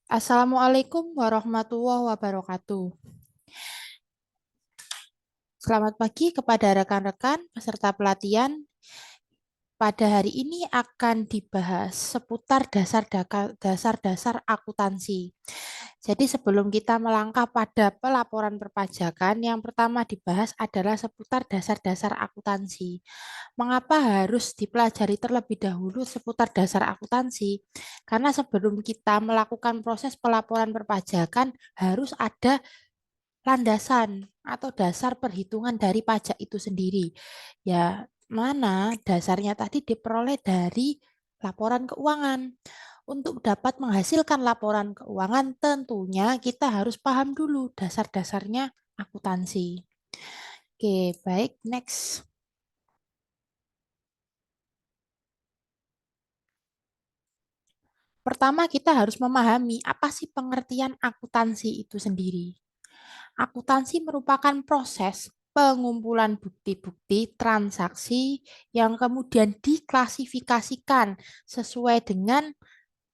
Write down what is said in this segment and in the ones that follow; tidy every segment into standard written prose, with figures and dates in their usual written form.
Assalamualaikum warahmatullahi wabarakatuh. Selamat pagi kepada rekan-rekan peserta pelatihan. Pada hari ini akan dibahas seputar dasar-dasar akuntansi. Jadi sebelum kita melangkah pada pelaporan perpajakan, yang pertama dibahas adalah seputar dasar-dasar akuntansi. Mengapa harus dipelajari terlebih dahulu seputar dasar akuntansi? Karena sebelum kita melakukan proses pelaporan perpajakan, harus ada landasan atau dasar perhitungan dari pajak itu sendiri. Ya, mana dasarnya tadi diperoleh dari laporan keuangan. Untuk dapat menghasilkan laporan keuangan, tentunya kita harus paham dulu dasar-dasarnya akuntansi. Oke, baik, next. Pertama, kita harus memahami apa sih pengertian akuntansi itu sendiri. Akuntansi merupakan proses pengumpulan bukti-bukti transaksi yang kemudian diklasifikasikan sesuai dengan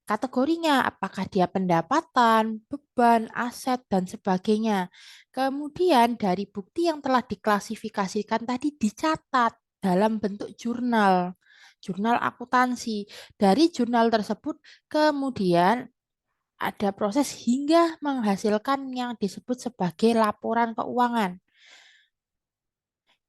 kategorinya, apakah dia pendapatan, beban, aset, dan sebagainya. Kemudian dari bukti yang telah diklasifikasikan tadi dicatat dalam bentuk jurnal, jurnal akuntansi. Dari jurnal tersebut kemudian ada proses hingga menghasilkan yang disebut sebagai laporan keuangan.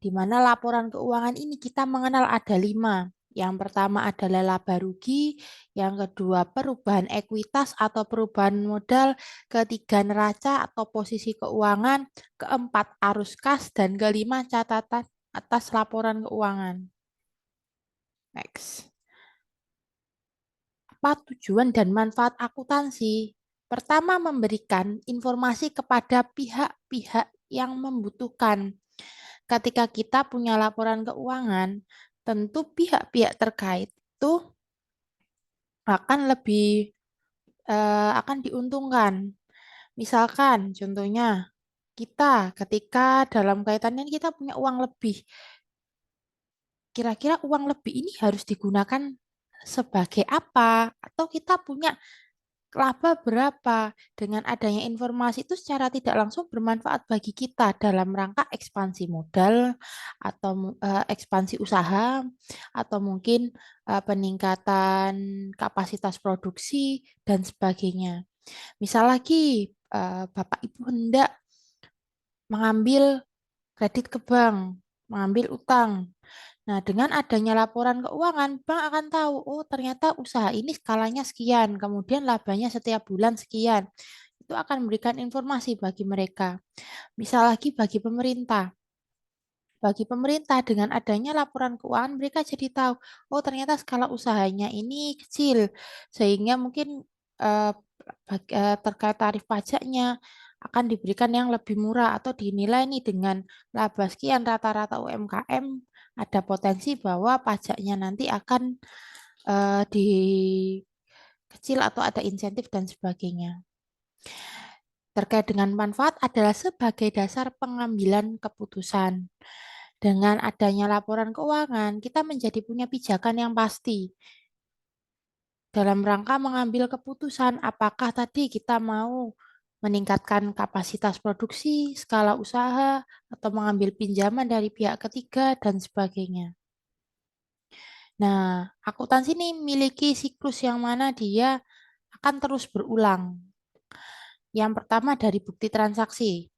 Di mana laporan keuangan ini kita mengenal ada 5. Yang pertama adalah laba rugi, yang kedua perubahan ekuitas atau perubahan modal, ketiga neraca atau posisi keuangan, keempat arus kas, dan kelima catatan atas laporan keuangan. Next. Apa tujuan dan manfaat akuntansi? Pertama, memberikan informasi kepada pihak-pihak yang membutuhkan. Ketika kita punya laporan keuangan, tentu pihak-pihak terkait itu akan akan diuntungkan. Misalkan contohnya kita ketika dalam kaitannya kita punya uang lebih, kira-kira uang lebih ini harus digunakan sebagai apa? Atau kita punya laba berapa? Dengan adanya informasi itu secara tidak langsung bermanfaat bagi kita dalam rangka ekspansi modal atau ekspansi usaha atau mungkin peningkatan kapasitas produksi dan sebagainya. Misal lagi Bapak Ibu hendak mengambil kredit ke bank, mengambil utang. Nah, dengan adanya laporan keuangan, bank akan tahu, oh ternyata usaha ini skalanya sekian, kemudian labanya setiap bulan sekian. Itu akan memberikan informasi bagi mereka. Misal lagi bagi pemerintah. Bagi pemerintah dengan adanya laporan keuangan, mereka jadi tahu, oh ternyata skala usahanya ini kecil, sehingga mungkin eh, terkait tarif pajaknya akan diberikan yang lebih murah atau dinilai nih dengan laba sekian rata-rata UMKM ada potensi bahwa pajaknya nanti akan di kecil atau ada insentif dan sebagainya. Terkait dengan manfaat adalah sebagai dasar pengambilan keputusan. Dengan adanya laporan keuangan, kita menjadi punya pijakan yang pasti dalam rangka mengambil keputusan apakah tadi kita mau meningkatkan kapasitas produksi, skala usaha, atau mengambil pinjaman dari pihak ketiga, dan sebagainya. Nah, akuntansi ini memiliki siklus yang mana dia akan terus berulang. Yang pertama dari bukti transaksi.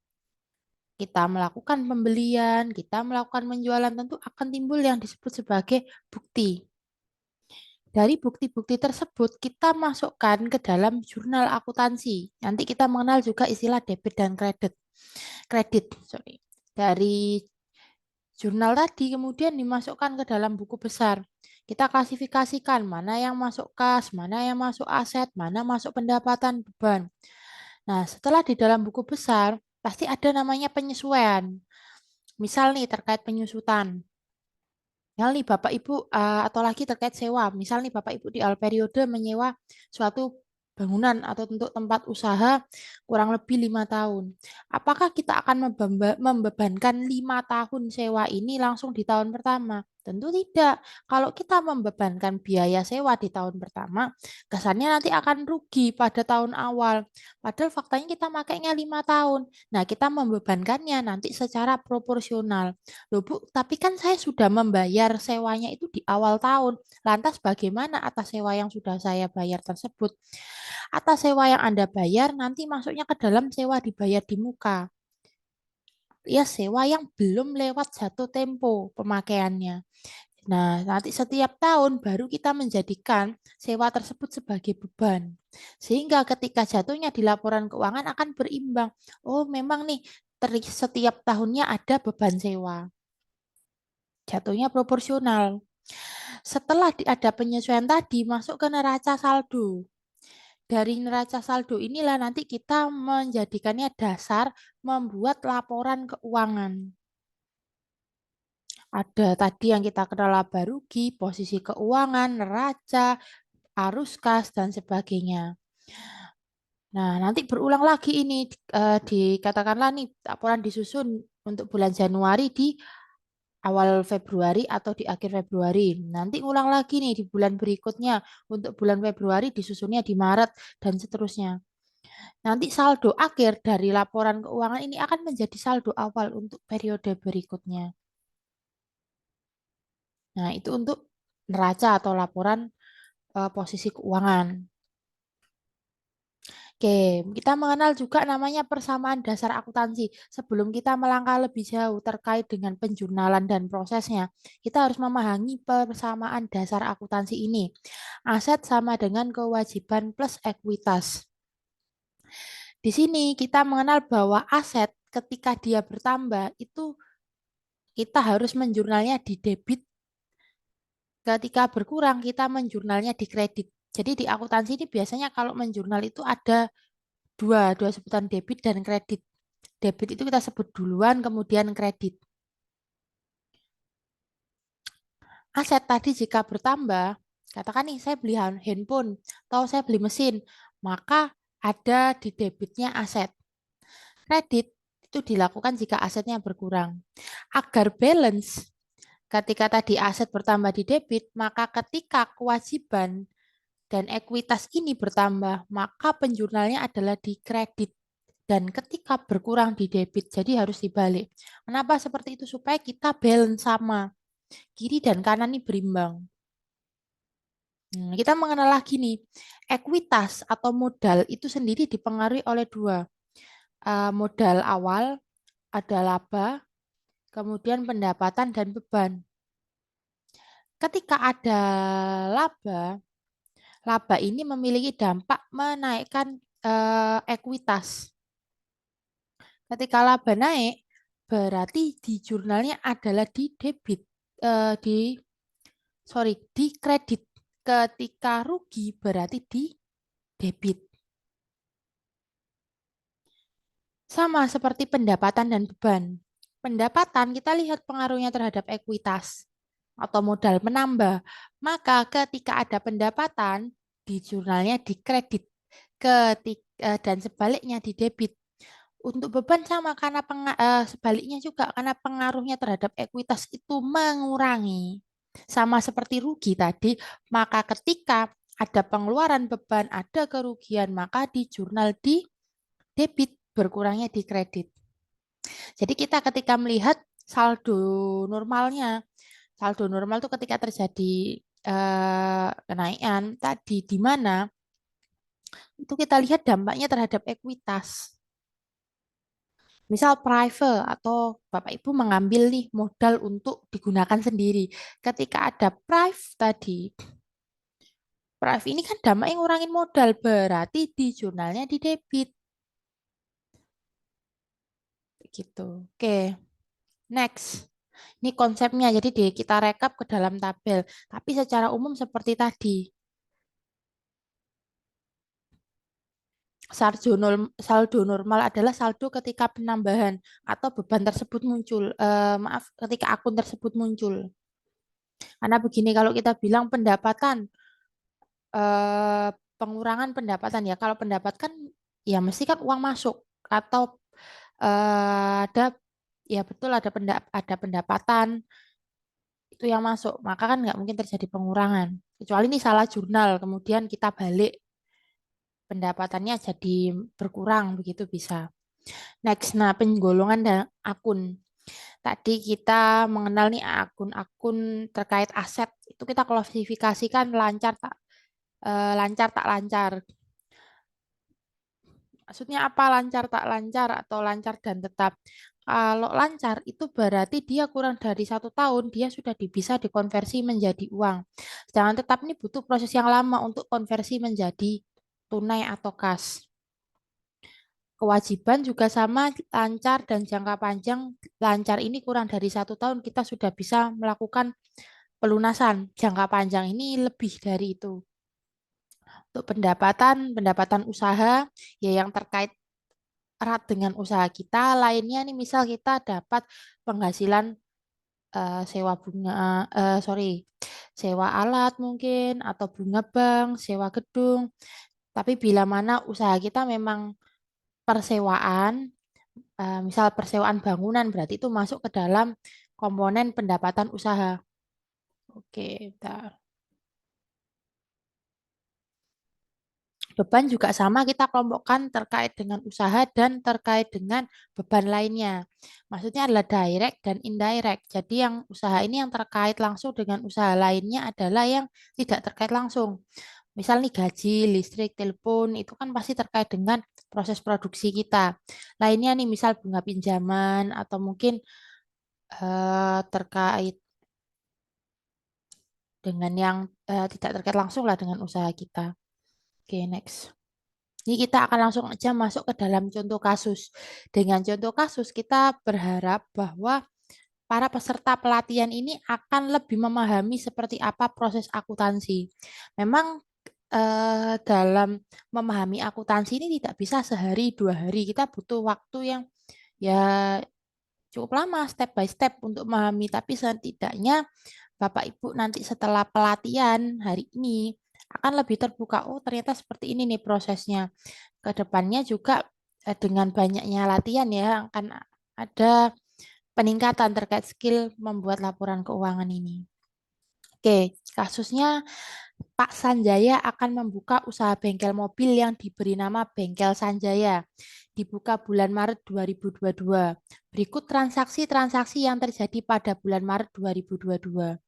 Kita melakukan pembelian, kita melakukan penjualan, tentu akan timbul yang disebut sebagai bukti. Dari bukti-bukti tersebut, kita masukkan ke dalam jurnal akuntansi. Nanti kita mengenal juga istilah debit dan kredit. Kredit, sorry. Dari jurnal tadi kemudian dimasukkan ke dalam buku besar. Kita klasifikasikan mana yang masuk kas, mana yang masuk aset, mana masuk pendapatan beban. Nah, setelah di dalam buku besar, pasti ada namanya penyesuaian. Misal nih terkait penyusutan. Misal nih Bapak Ibu atau lagi terkait sewa. Misal nih Bapak Ibu di awal periode menyewa suatu bangunan atau untuk tempat usaha kurang lebih 5 tahun. Apakah kita akan membebankan 5 tahun sewa ini langsung di tahun pertama? Tentu tidak. Kalau kita membebankan biaya sewa di tahun pertama, kesannya nanti akan rugi pada tahun awal. Padahal faktanya kita makainya 5 tahun. Nah, kita membebankannya nanti secara proporsional. Loh Bu, tapi kan saya sudah membayar sewanya itu di awal tahun. Lantas bagaimana atas sewa yang sudah saya bayar tersebut? Atas sewa yang Anda bayar nanti masuknya ke dalam sewa dibayar di muka. Ya, sewa yang belum lewat jatuh tempo pemakaiannya. Nah, nanti setiap tahun baru kita menjadikan sewa tersebut sebagai beban. Sehingga ketika jatuhnya di laporan keuangan akan berimbang. Oh, memang nih setiap tahunnya ada beban sewa. Jatuhnya proporsional. Setelah ada penyesuaian tadi, masuk ke neraca saldo. Dari neraca saldo inilah nanti kita menjadikannya dasar membuat laporan keuangan. Ada tadi yang kita kenal laba rugi, posisi keuangan, neraca, arus kas, dan sebagainya. Nah, nanti berulang lagi ini, dikatakanlah nih laporan disusun untuk bulan Januari di awal Februari atau di akhir Februari. Nanti ulang lagi nih di bulan berikutnya. Untuk bulan Februari disusunnya di Maret dan seterusnya. Nanti saldo akhir dari laporan keuangan ini akan menjadi saldo awal untuk periode berikutnya. Nah, itu untuk neraca atau laporan posisi keuangan. Oke, kita mengenal juga namanya persamaan dasar akuntansi. Sebelum kita melangkah lebih jauh terkait dengan penjurnalan dan prosesnya, kita harus memahami persamaan dasar akuntansi ini. Aset sama dengan kewajiban plus ekuitas. Di sini kita mengenal bahwa aset ketika dia bertambah itu kita harus menjurnalnya di debit, ketika berkurang kita menjurnalnya di kredit. Jadi di akuntansi ini biasanya kalau menjurnal itu ada dua sebutan debit dan kredit. Debit itu kita sebut duluan, kemudian kredit. Aset tadi jika bertambah, katakan nih saya beli handphone atau saya beli mesin, maka ada di debitnya aset. Kredit itu dilakukan jika asetnya berkurang. Agar balance, ketika tadi aset bertambah di debit, maka ketika kewajiban dan ekuitas ini bertambah, maka penjurnalnya adalah di kredit. Dan ketika berkurang di debit, jadi harus dibalik. Kenapa seperti itu? Supaya kita balance sama. Kiri dan kanan ini berimbang. Kita mengenal lagi nih, ekuitas atau modal itu sendiri dipengaruhi oleh dua. Modal awal, ada laba, kemudian pendapatan dan beban. Ketika ada laba, laba ini memiliki dampak menaikkan ekuitas. Ketika laba naik, berarti di jurnalnya adalah di debit, di kredit. Ketika rugi berarti di debit. Sama seperti pendapatan dan beban. Pendapatan kita lihat pengaruhnya terhadap ekuitas atau modal menambah. Maka ketika ada pendapatan di jurnalnya di kredit, dan sebaliknya di debit. Untuk beban sama karena sebaliknya juga karena pengaruhnya terhadap ekuitas itu mengurangi. Sama seperti rugi tadi, maka ketika ada pengeluaran beban, ada kerugian, maka di jurnal di debit, berkurangnya di kredit. Jadi kita ketika melihat saldo normalnya, saldo normal itu ketika terjadi kenaikan tadi di mana itu kita lihat dampaknya terhadap ekuitas. Misal private atau Bapak Ibu mengambil nih modal untuk digunakan sendiri. Ketika ada prive tadi, prive ini kan dampaknya ngurangin modal, berarti di jurnalnya di debit. Gitu. Oke, next. Ini konsepnya, jadi kita rekap ke dalam tabel. Tapi secara umum seperti tadi. Saldo normal adalah saldo ketika penambahan atau beban tersebut muncul. Maaf, ketika akun tersebut muncul. Karena begini, kalau kita bilang pendapatan, eh, pengurangan pendapatan ya. Kalau pendapatan ya mesti kan uang masuk atau ada ya betul ada ada pendapatan itu yang masuk, maka kan nggak mungkin terjadi pengurangan. Kecuali ini salah jurnal, kemudian kita balik pendapatannya jadi berkurang, begitu bisa. Next, nah penggolongan dan akun. Tadi kita mengenal nih akun-akun terkait aset, itu kita klasifikasikan lancar tak lancar. Maksudnya apa lancar tak lancar atau lancar dan tetap? Kalau lancar itu berarti dia kurang dari 1 tahun, dia sudah bisa dikonversi menjadi uang. Sedangkan tetap ini butuh proses yang lama untuk konversi menjadi tunai atau kas. Kewajiban juga sama lancar dan jangka panjang. Lancar ini kurang dari 1 tahun kita sudah bisa melakukan pelunasan. Jangka panjang ini lebih dari itu. Untuk pendapatan usaha ya yang terkait erat dengan usaha kita. Lainnya nih misal kita dapat penghasilan sewa bunga, sewa alat mungkin atau bunga bank, sewa gedung. Tapi bila mana usaha kita memang persewaan, misal persewaan bangunan berarti itu masuk ke dalam komponen pendapatan usaha. Oke, bentar. Beban juga sama kita kelompokkan terkait dengan usaha dan terkait dengan beban lainnya. Maksudnya adalah direct dan indirect. Jadi yang usaha ini yang terkait langsung dengan usaha lainnya adalah yang tidak terkait langsung. Misal nih gaji, listrik, telepon, itu kan pasti terkait dengan proses produksi kita. Lainnya nih misal bunga pinjaman atau mungkin terkait dengan yang tidak terkait langsung lah dengan usaha kita. Oke, next. Ini kita akan langsung aja masuk ke dalam contoh kasus. Dengan contoh kasus, kita berharap bahwa para peserta pelatihan ini akan lebih memahami seperti apa proses akuntansi. Memang dalam memahami akuntansi ini tidak bisa sehari 2 hari. Kita butuh waktu yang ya cukup lama, step by step untuk memahami. Tapi setidaknya Bapak Ibu nanti setelah pelatihan hari ini akan lebih terbuka. Oh, ternyata seperti ini nih prosesnya. Ke depannya juga dengan banyaknya latihan ya akan ada peningkatan terkait skill membuat laporan keuangan ini. Oke, kasusnya Pak Sanjaya akan membuka usaha bengkel mobil yang diberi nama Bengkel Sanjaya. Dibuka bulan Maret 2022. Berikut transaksi-transaksi yang terjadi pada bulan Maret 2022.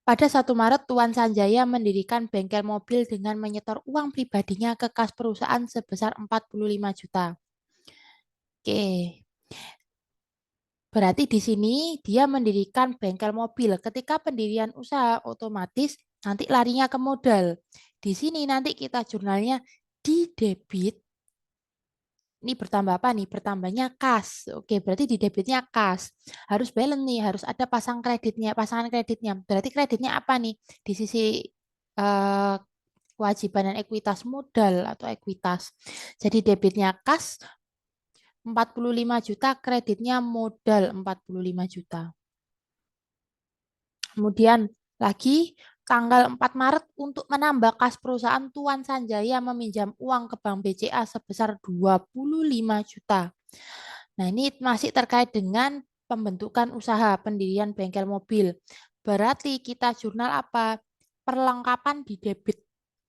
Pada 1 Maret, Tuan Sanjaya mendirikan bengkel mobil dengan menyetor uang pribadinya ke kas perusahaan sebesar 45 juta. Oke, berarti di sini dia mendirikan bengkel mobil. Ketika pendirian usaha otomatis nanti larinya ke modal. Di sini nanti kita jurnalnya di debit. Ini bertambah apa nih? Bertambahnya kas. Oke, berarti di debitnya kas. Harus balance nih, harus ada pasangan kreditnya. Berarti kreditnya apa nih? Di sisi eh, kewajiban dan ekuitas modal atau ekuitas. Jadi debitnya kas 45 juta, kreditnya modal 45 juta. Kemudian lagi tanggal 4 Maret untuk menambah kas perusahaan Tuan Sanjaya meminjam uang ke Bank BCA sebesar 25 juta. Nah, ini masih terkait dengan pembentukan usaha pendirian bengkel mobil. Berarti kita jurnal apa? Perlengkapan di debit.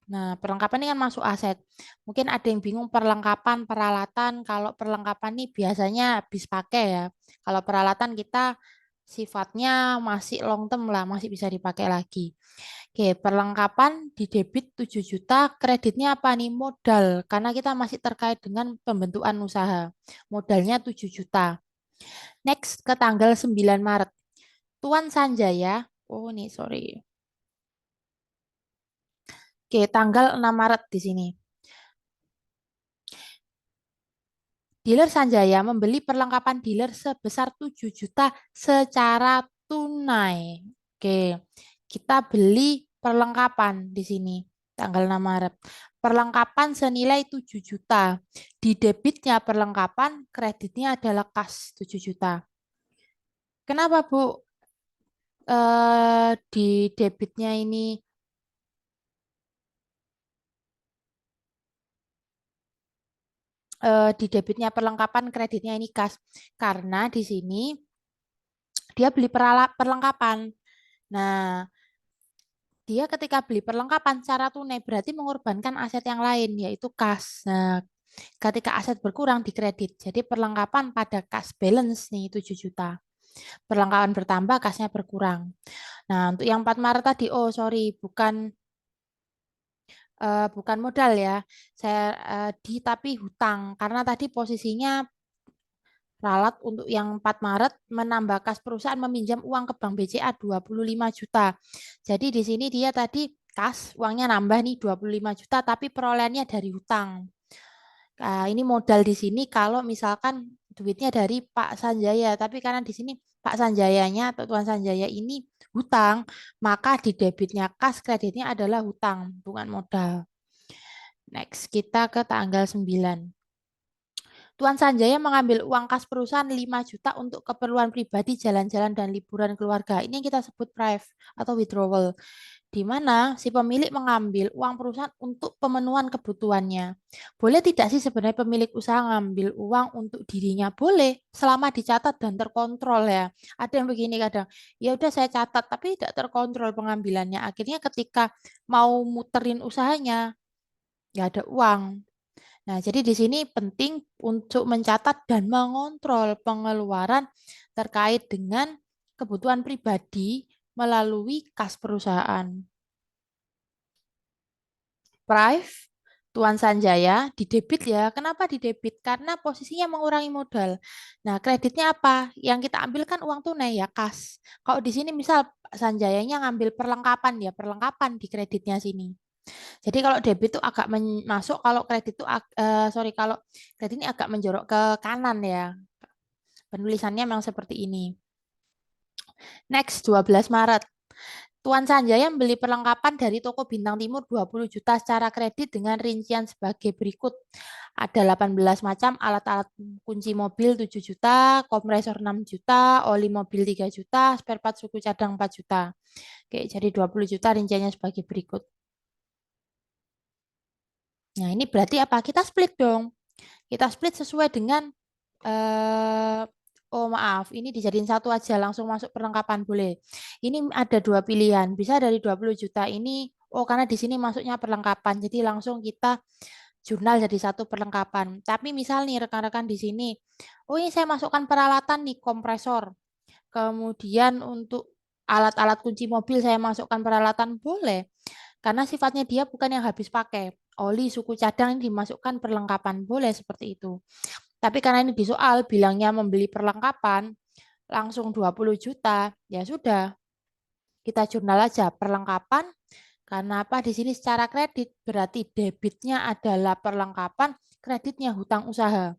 Nah, perlengkapan ini kan masuk aset. Mungkin ada yang bingung perlengkapan, peralatan. Kalau perlengkapan ini biasanya habis pakai ya. Kalau peralatan kita sifatnya masih long term lah, masih bisa dipakai lagi. Oke, perlengkapan di debit 7 juta, kreditnya apa nih? Modal, karena kita masih terkait dengan pembentukan usaha. Modalnya 7 juta. Next, ke tanggal 9 Maret. Tuan Sanjaya, oh nih, sorry. Oke, tanggal 6 Maret di sini. Dealer Sanjaya membeli perlengkapan dealer sebesar 7 juta secara tunai. Oke, kita beli perlengkapan di sini tanggal 6 Maret. Perlengkapan senilai 7 juta. Di debitnya perlengkapan, kreditnya adalah kas 7 juta. Kenapa, Bu? Di debitnya ini di debitnya perlengkapan, kreditnya ini kas. Karena di sini dia beli perlengkapan. Nah, dia ketika beli perlengkapan secara tunai berarti mengorbankan aset yang lain, yaitu kas. Nah, ketika aset berkurang dikredit. Jadi perlengkapan pada kas balance nih 7 juta. Perlengkapan bertambah, kasnya berkurang. Nah, untuk yang 4 Maret tadi, oh sorry, bukan modal ya. Saya tapi hutang karena tadi posisinya ralat untuk yang 4 Maret menambah kas perusahaan meminjam uang ke Bank BCA 25 juta. Jadi di sini dia tadi kas uangnya nambah nih 25 juta tapi perolehannya dari hutang. Nah, ini modal di sini kalau misalkan duitnya dari Pak Sanjaya, tapi karena di sini Pak Sanjayanya atau Tuan Sanjaya ini hutang, maka di debitnya kas, kreditnya adalah hutang, bukan modal. Next, kita ke tanggal 9. Tuan Sanjaya mengambil uang kas perusahaan 5 juta untuk keperluan pribadi, jalan-jalan, dan liburan keluarga. Ini yang kita sebut prive atau withdrawal, di mana si pemilik mengambil uang perusahaan untuk pemenuhan kebutuhannya. Boleh tidak sih sebenarnya pemilik usaha ngambil uang untuk dirinya? Boleh, selama dicatat dan terkontrol ya. Ada yang begini kadang, ya udah saya catat tapi tidak terkontrol pengambilannya. Akhirnya ketika mau muterin usahanya, nggak ada uang. Nah, jadi di sini penting untuk mencatat dan mengontrol pengeluaran terkait dengan kebutuhan pribadi melalui kas perusahaan. Prive, Tuan Sanjaya, didebit ya. Kenapa didebit? Karena posisinya mengurangi modal. Nah, kreditnya apa? Yang kita ambil kan uang tunai ya, kas. Kalau di sini misal Pak Sanjayanya ngambil perlengkapan ya, perlengkapan di kreditnya sini. Jadi kalau debit itu agak masuk, kalau kredit itu sorry, kalau kredit ini agak menjorok ke kanan ya. Penulisannya memang seperti ini. Next, 12 Maret. Tuan Sanjaya membeli perlengkapan dari toko Bintang Timur 20 juta secara kredit dengan rincian sebagai berikut. Ada 18 macam alat-alat kunci mobil 7 juta, kompresor 6 juta, oli mobil 3 juta, spare part suku cadang 4 juta. Oke, jadi 20 juta rinciannya sebagai berikut. Nah, ini berarti apa? Kita split dong. Kita split sesuai dengan eh oh maaf, ini dijadiin satu aja langsung masuk perlengkapan boleh. Ini ada dua pilihan. Bisa dari 20 juta ini oh karena di sini masuknya perlengkapan. Jadi langsung kita jurnal jadi satu perlengkapan. Tapi misal nih rekan-rekan di sini, oh ini saya masukkan peralatan nih kompresor. Kemudian untuk alat-alat kunci mobil saya masukkan peralatan boleh. Karena sifatnya dia bukan yang habis pakai. Oli suku cadang ini dimasukkan perlengkapan boleh seperti itu. Tapi karena ini di soal bilangnya membeli perlengkapan langsung 20 juta, ya sudah, kita jurnal aja perlengkapan. Karena apa? Di sini secara kredit berarti debitnya adalah perlengkapan, kreditnya hutang usaha.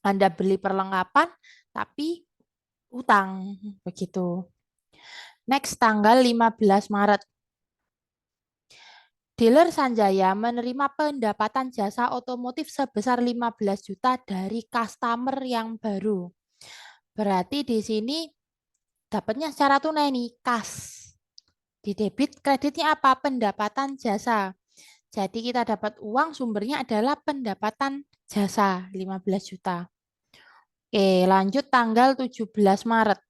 Anda beli perlengkapan tapi hutang begitu. Next tanggal 15 Maret. Dealer Sanjaya menerima pendapatan jasa otomotif sebesar 15 juta dari customer yang baru. Berarti di sini dapatnya secara tunai nih, kas. Di debit kreditnya apa? Pendapatan jasa. Jadi kita dapat uang sumbernya adalah pendapatan jasa 15 juta. Oke, lanjut tanggal 17 Maret.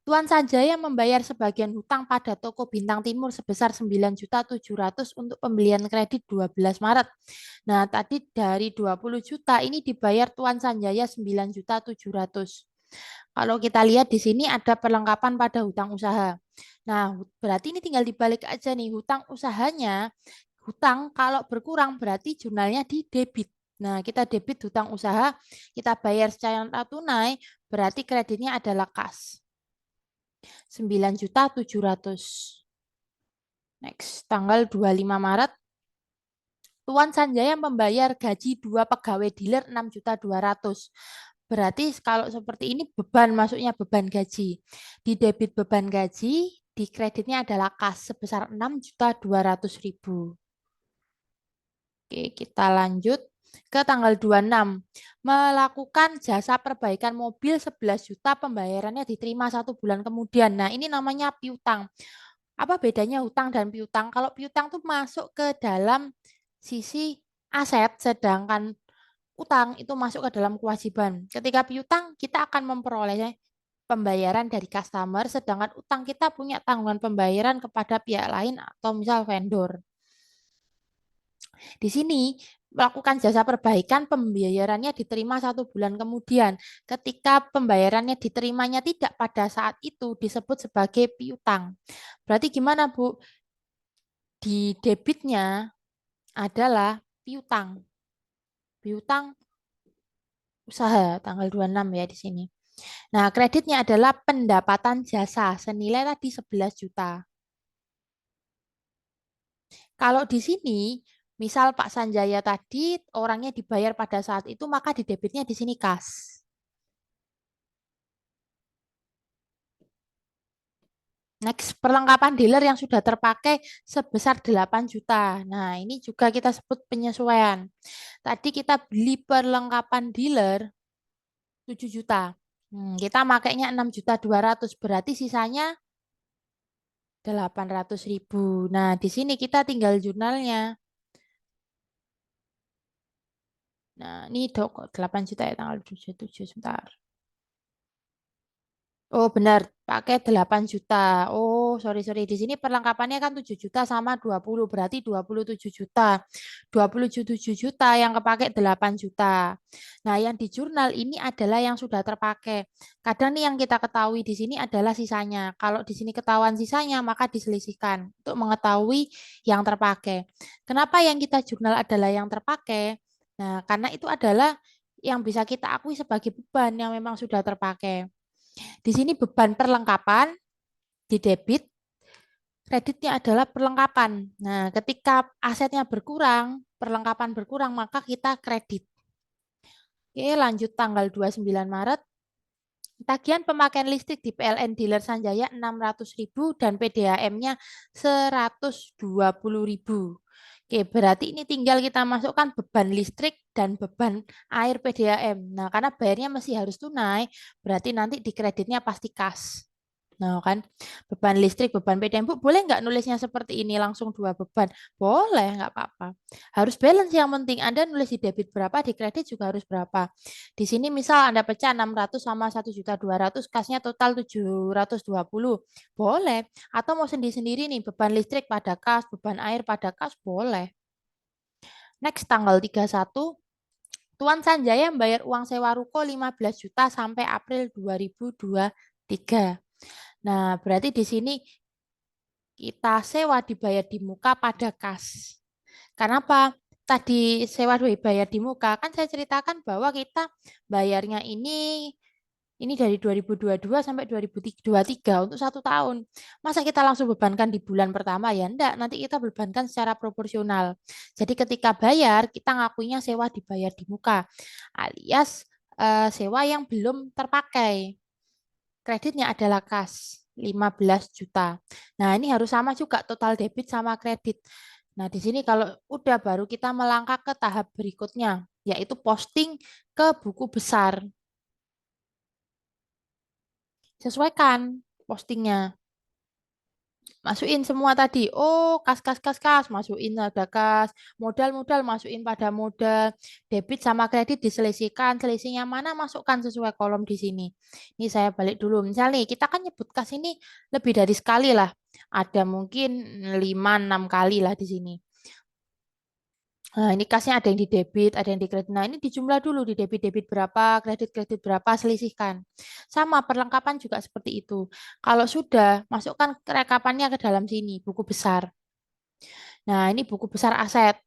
Tuan Sanjaya membayar sebagian hutang pada toko Bintang Timur sebesar 9.700.000 untuk pembelian kredit 12 Maret. Nah, tadi dari 20 juta ini dibayar Tuan Sanjaya 9.700.000. Kalau kita lihat di sini ada perlengkapan pada hutang usaha. Nah, berarti ini tinggal dibalik aja nih, hutang usahanya, hutang kalau berkurang berarti jurnalnya di debit. Nah, kita debit hutang usaha, kita bayar secara tunai, berarti kreditnya adalah kas. 9.700.000. Next, tanggal 25 Maret, Tuan Sanjaya membayar gaji 2 pegawai dealer 6.200.000. Berarti kalau seperti ini beban masuknya beban gaji. Di debit beban gaji, di kreditnya adalah kas sebesar 6.200.000. Oke, kita lanjut ke tanggal 26. Melakukan jasa perbaikan mobil 11 juta pembayarannya diterima 1 bulan kemudian. Nah, ini namanya piutang. Apa bedanya hutang dan piutang? Kalau piutang tuh masuk ke dalam sisi aset, sedangkan utang itu masuk ke dalam kewajiban. Ketika piutang, kita akan memperoleh pembayaran dari customer, sedangkan utang kita punya tanggungan pembayaran kepada pihak lain atau misal vendor. Di sini melakukan jasa perbaikan pembayarannya diterima 1 bulan kemudian. Ketika pembayarannya diterimanya tidak pada saat itu disebut sebagai piutang. Berarti gimana Bu? Di debitnya adalah piutang. Piutang usaha tanggal 26 ya di sini. Nah, kreditnya adalah pendapatan jasa senilai tadi 11 juta. Kalau di sini, misal Pak Sanjaya tadi orangnya dibayar pada saat itu, maka di debitnya di sini kas. Next, perlengkapan dealer yang sudah terpakai sebesar 8 juta. Nah, ini juga kita sebut penyesuaian. Tadi kita beli perlengkapan dealer 7 juta. Kita makainya 6.200.000, berarti sisanya 800.000. Nah, di sini kita tinggal jurnalnya. Nah, ini dok 8 juta ya tanggal 7 sebentar. Oh benar, pakai 8 juta. Oh, sorry. Di sini perlengkapannya kan 7 juta sama 20, berarti 27 juta. 27 juta yang kepakai 8 juta. Nah, yang di jurnal ini adalah yang sudah terpakai. Kadang nih yang kita ketahui di sini adalah sisanya. Kalau di sini ketahuan sisanya, maka diselisihkan untuk mengetahui yang terpakai. Kenapa yang kita jurnal adalah yang terpakai? Nah, karena itu adalah yang bisa kita akui sebagai beban yang memang sudah terpakai. Di sini beban perlengkapan di debit, kreditnya adalah perlengkapan. Nah, ketika asetnya berkurang, perlengkapan berkurang, maka kita kredit. Oke, lanjut tanggal 29 Maret. Tagihan pemakaian listrik di PLN Dealer Sanjaya 600.000 dan PDAM-nya 120.000. Oke, berarti ini tinggal kita masukkan beban listrik dan beban air PDAM. Nah, karena bayarnya masih harus tunai, berarti nanti di kreditnya pasti kas. Nah, kan beban listrik, beban PDAM. Bu, boleh nggak nulisnya seperti ini langsung 2 beban? Boleh, nggak apa-apa. Harus balance yang penting. Anda nulis di debit berapa, di kredit juga harus berapa. Di sini misal Anda pecah 600 sama 1.200.000, kasnya total 720. Boleh. Atau mau sendiri-sendiri nih, beban listrik pada kas, beban air pada kas, boleh. Next, tanggal 31, Tuan Sanjaya membayar uang sewa ruko 15 juta sampai April 2023. Nah, berarti di sini kita sewa dibayar di muka pada kas. Kenapa? Tadi sewa dibayar di muka, kan saya ceritakan bahwa kita bayarnya ini dari 2022 sampai 2023 untuk 1 tahun. Masa kita langsung bebankan di bulan pertama ya? Enggak, nanti kita bebankan secara proporsional. Jadi ketika bayar, kita ngakuinya sewa dibayar di muka, alias sewa yang belum terpakai. Kreditnya adalah kas 15 juta. Nah, ini harus sama juga total debit sama kredit. Nah, di sini kalau udah baru kita melangkah ke tahap berikutnya, yaitu posting ke buku besar. Sesuaikan postingnya. Masukin semua tadi. Oh, kas. Masukin ada kas. Modal-modal masukin pada modal. Debit sama kredit diselisihkan. Selisihnya mana masukkan sesuai kolom di sini. Ini saya balik dulu. Misal nih, kita kan nyebut kas ini lebih dari sekali lah. Ada mungkin 5-6 kali lah di sini. Nah, ini kasnya ada yang di debit, ada yang di kredit. Nah, ini dijumlah dulu di debit berapa, kredit berapa, selisihkan. Sama perlengkapan juga seperti itu. Kalau sudah, masukkan rekapannya ke dalam sini, buku besar. Nah, ini buku besar aset.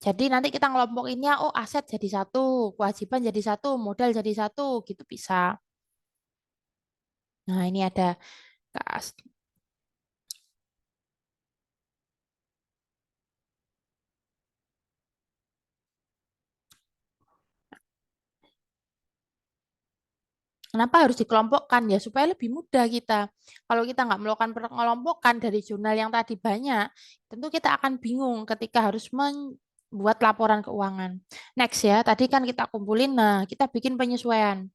Jadi nanti kita ngelompokinnya, oh aset jadi satu, kewajiban jadi satu, modal jadi satu, gitu bisa. Nah, ini ada kas. Kenapa harus dikelompokkan ya? Supaya lebih mudah kita. Kalau kita nggak melakukan pengelompokan dari jurnal yang tadi banyak, tentu kita akan bingung ketika harus membuat laporan keuangan. Next ya, tadi kan kita kumpulin, nah kita bikin penyesuaian.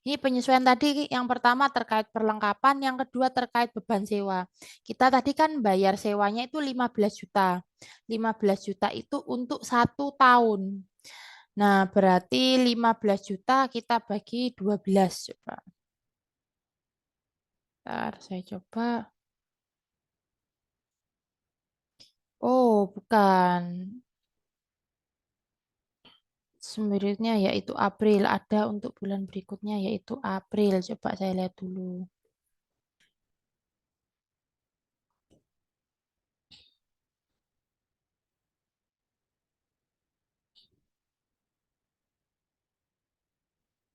Ini penyesuaian tadi yang pertama terkait perlengkapan, yang kedua terkait beban sewa. Kita tadi kan bayar sewanya itu 15 juta. 15 juta itu untuk 1 tahun. Nah, berarti 15 juta kita bagi 12 coba. Ntar saya coba. Oh, bukan. Sebenarnya yaitu April. Ada untuk bulan berikutnya yaitu April. Coba saya lihat dulu.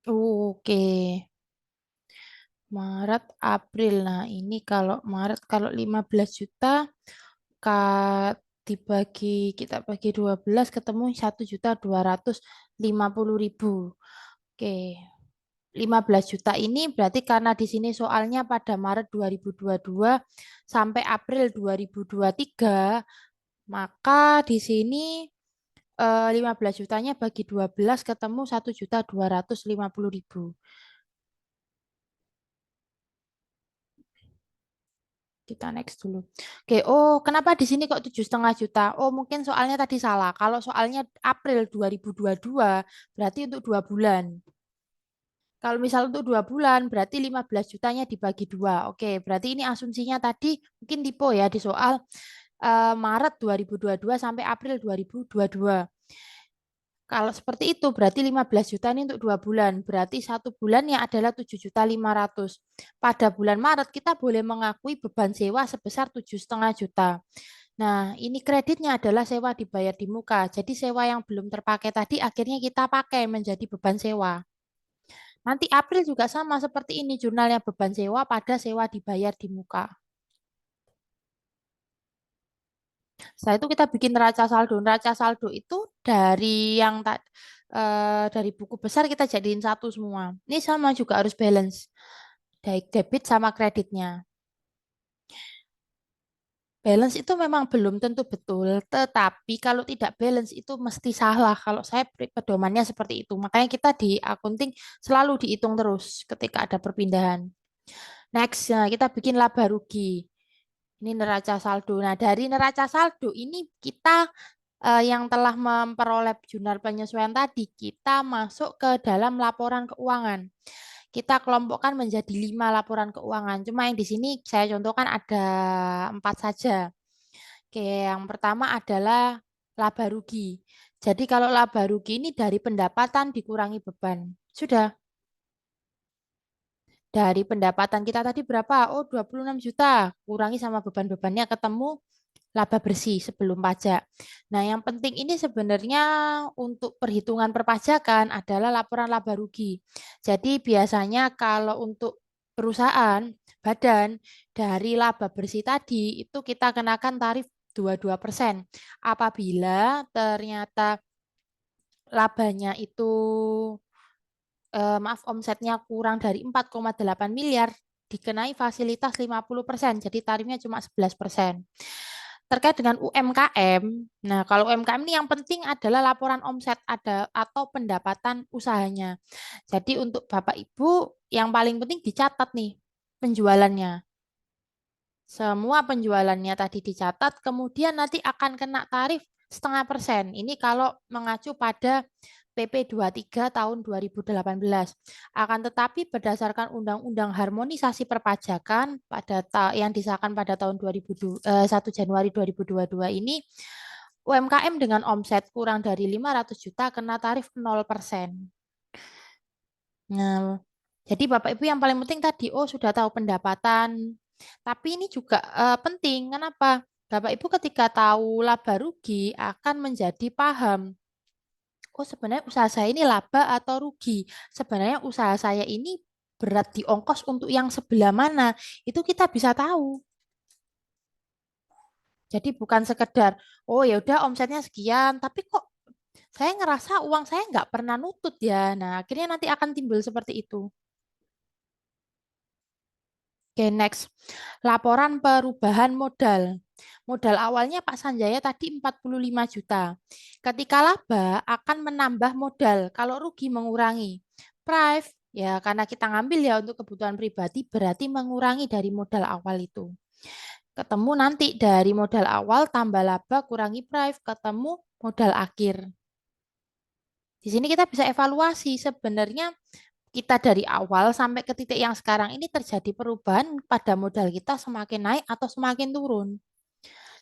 Oke. Maret, April. Nah, ini kalau Maret, kalau 15 juta, dibagi, kita bagi 12 ketemu 1.250.000. Oke, 15 juta ini berarti karena di sini soalnya pada Maret 2022 sampai April 2023, maka di sini 15 jutanya bagi 12 ketemu 1.250.000. Kita next dulu. Oke, oh kenapa di sini kok 7,5 juta? Oh mungkin soalnya tadi salah. Kalau soalnya April 2022 berarti untuk 2 bulan. Kalau misal untuk 2 bulan berarti 15 jutanya dibagi dua. Oke, berarti ini asumsinya tadi mungkin tipe ya di soal Maret 2022 sampai April 2022. Kalau seperti itu berarti 15 juta ini untuk 2 bulan. Berarti 1 bulannya adalah 7.500.000. Pada bulan Maret kita boleh mengakui beban sewa sebesar 7,5 juta. Nah, ini kreditnya adalah sewa dibayar di muka. Jadi sewa yang belum terpakai tadi akhirnya kita pakai menjadi beban sewa. Nanti April juga sama seperti ini jurnalnya beban sewa pada sewa dibayar di muka. Setelah itu kita bikin neraca saldo. Neraca saldo itu dari yang dari buku besar kita jadiin satu semua. Ini sama juga harus balance. Baik debit sama kreditnya. Balance itu memang belum tentu betul, tetapi kalau tidak balance itu mesti salah. Kalau saya pedomannya seperti itu. Makanya kita di akunting selalu dihitung terus ketika ada perpindahan. Next, nah kita bikin laba rugi. Ini neraca saldo. Nah, dari neraca saldo ini kita yang telah memperoleh jurnal penyesuaian tadi, kita masuk ke dalam laporan keuangan. Kita kelompokkan menjadi 5 laporan keuangan. Cuma yang di sini saya contohkan ada 4 saja. Oke, yang pertama adalah laba rugi. Jadi kalau laba rugi ini dari pendapatan dikurangi beban. Sudah, dari pendapatan kita tadi berapa? Oh, 26 juta. Kurangi sama beban-bebannya ketemu laba bersih sebelum pajak. Nah, yang penting ini sebenarnya untuk perhitungan perpajakan adalah laporan laba rugi. Jadi biasanya kalau untuk perusahaan, badan dari laba bersih tadi itu kita kenakan tarif 22%. Apabila ternyata labanya itu maaf omsetnya kurang dari 4,8 miliar dikenai fasilitas 50%, jadi tarifnya cuma 11%. Terkait dengan UMKM, nah kalau UMKM ini yang penting adalah laporan omset ada atau pendapatan usahanya. Jadi untuk Bapak Ibu yang paling penting dicatat nih penjualannya. Semua penjualannya tadi dicatat, kemudian nanti akan kena tarif 0,5%. Ini kalau mengacu pada PP 23 tahun 2018. Akan tetapi berdasarkan Undang-Undang Harmonisasi Perpajakan yang disahkan pada tahun 1 Januari 2022 ini, UMKM dengan omset kurang dari 500 juta kena tarif 0%. Nah, jadi Bapak Ibu yang paling penting tadi, oh sudah tahu pendapatan. Tapi ini juga penting, kenapa? Bapak Ibu ketika tahu laba rugi akan menjadi paham. Oh sebenarnya usaha saya ini laba atau rugi. Sebenarnya usaha saya ini berat di ongkos untuk yang sebelah mana. Itu kita bisa tahu. Jadi bukan sekedar, oh ya udah omsetnya sekian, tapi kok saya ngerasa uang saya nggak pernah nutut ya. Nah akhirnya nanti akan timbul seperti itu. Oke, next. Laporan perubahan modal. Modal awalnya Pak Sanjaya tadi 45 juta. Ketika laba akan menambah modal, kalau rugi mengurangi. Prive, ya karena kita ngambil ya untuk kebutuhan pribadi, berarti mengurangi dari modal awal itu. Ketemu nanti dari modal awal tambah laba kurangi prive, ketemu modal akhir. Di sini kita bisa evaluasi sebenarnya kita dari awal sampai ke titik yang sekarang ini terjadi perubahan pada modal kita semakin naik atau semakin turun.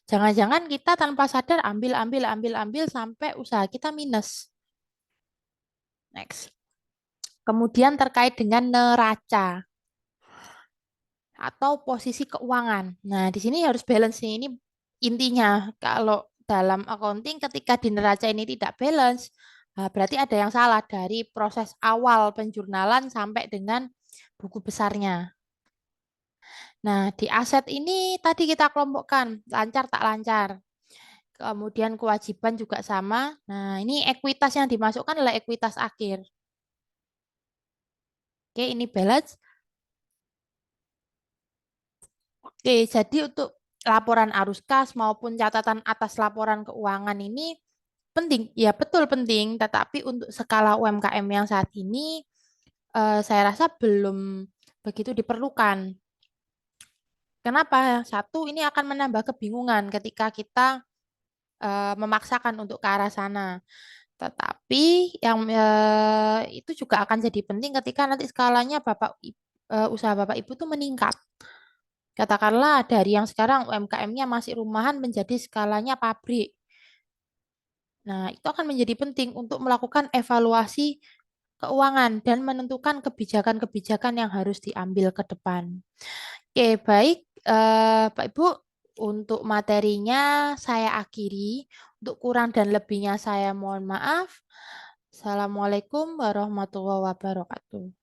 Jangan-jangan kita tanpa sadar ambil, ambil, ambil, ambil sampai usaha kita minus. Next. Kemudian terkait dengan neraca atau posisi keuangan. Nah, di sini harus balance nih. Ini intinya. Kalau dalam accounting ketika di neraca ini tidak balance, berarti ada yang salah dari proses awal penjurnalan sampai dengan buku besarnya. Nah, di aset ini tadi kita kelompokkan lancar tak lancar. Kemudian kewajiban juga sama. Nah, ini ekuitas yang dimasukkan adalah ekuitas akhir. Oke, ini balance. Oke, jadi untuk laporan arus kas maupun catatan atas laporan keuangan ini penting. Ya, betul penting, tetapi untuk skala UMKM yang saat ini saya rasa belum begitu diperlukan. Kenapa? Satu, ini akan menambah kebingungan ketika kita memaksakan untuk ke arah sana. Tetapi yang itu juga akan jadi penting ketika nanti skalanya usaha Bapak Ibu tuh meningkat. Katakanlah dari yang sekarang UMKM-nya masih rumahan menjadi skalanya pabrik. Nah, itu akan menjadi penting untuk melakukan evaluasi keuangan dan menentukan kebijakan-kebijakan yang harus diambil ke depan. Oke, baik, Pak Ibu, untuk materinya saya akhiri. Untuk kurang dan lebihnya saya mohon maaf. Assalamualaikum warahmatullahi wabarakatuh.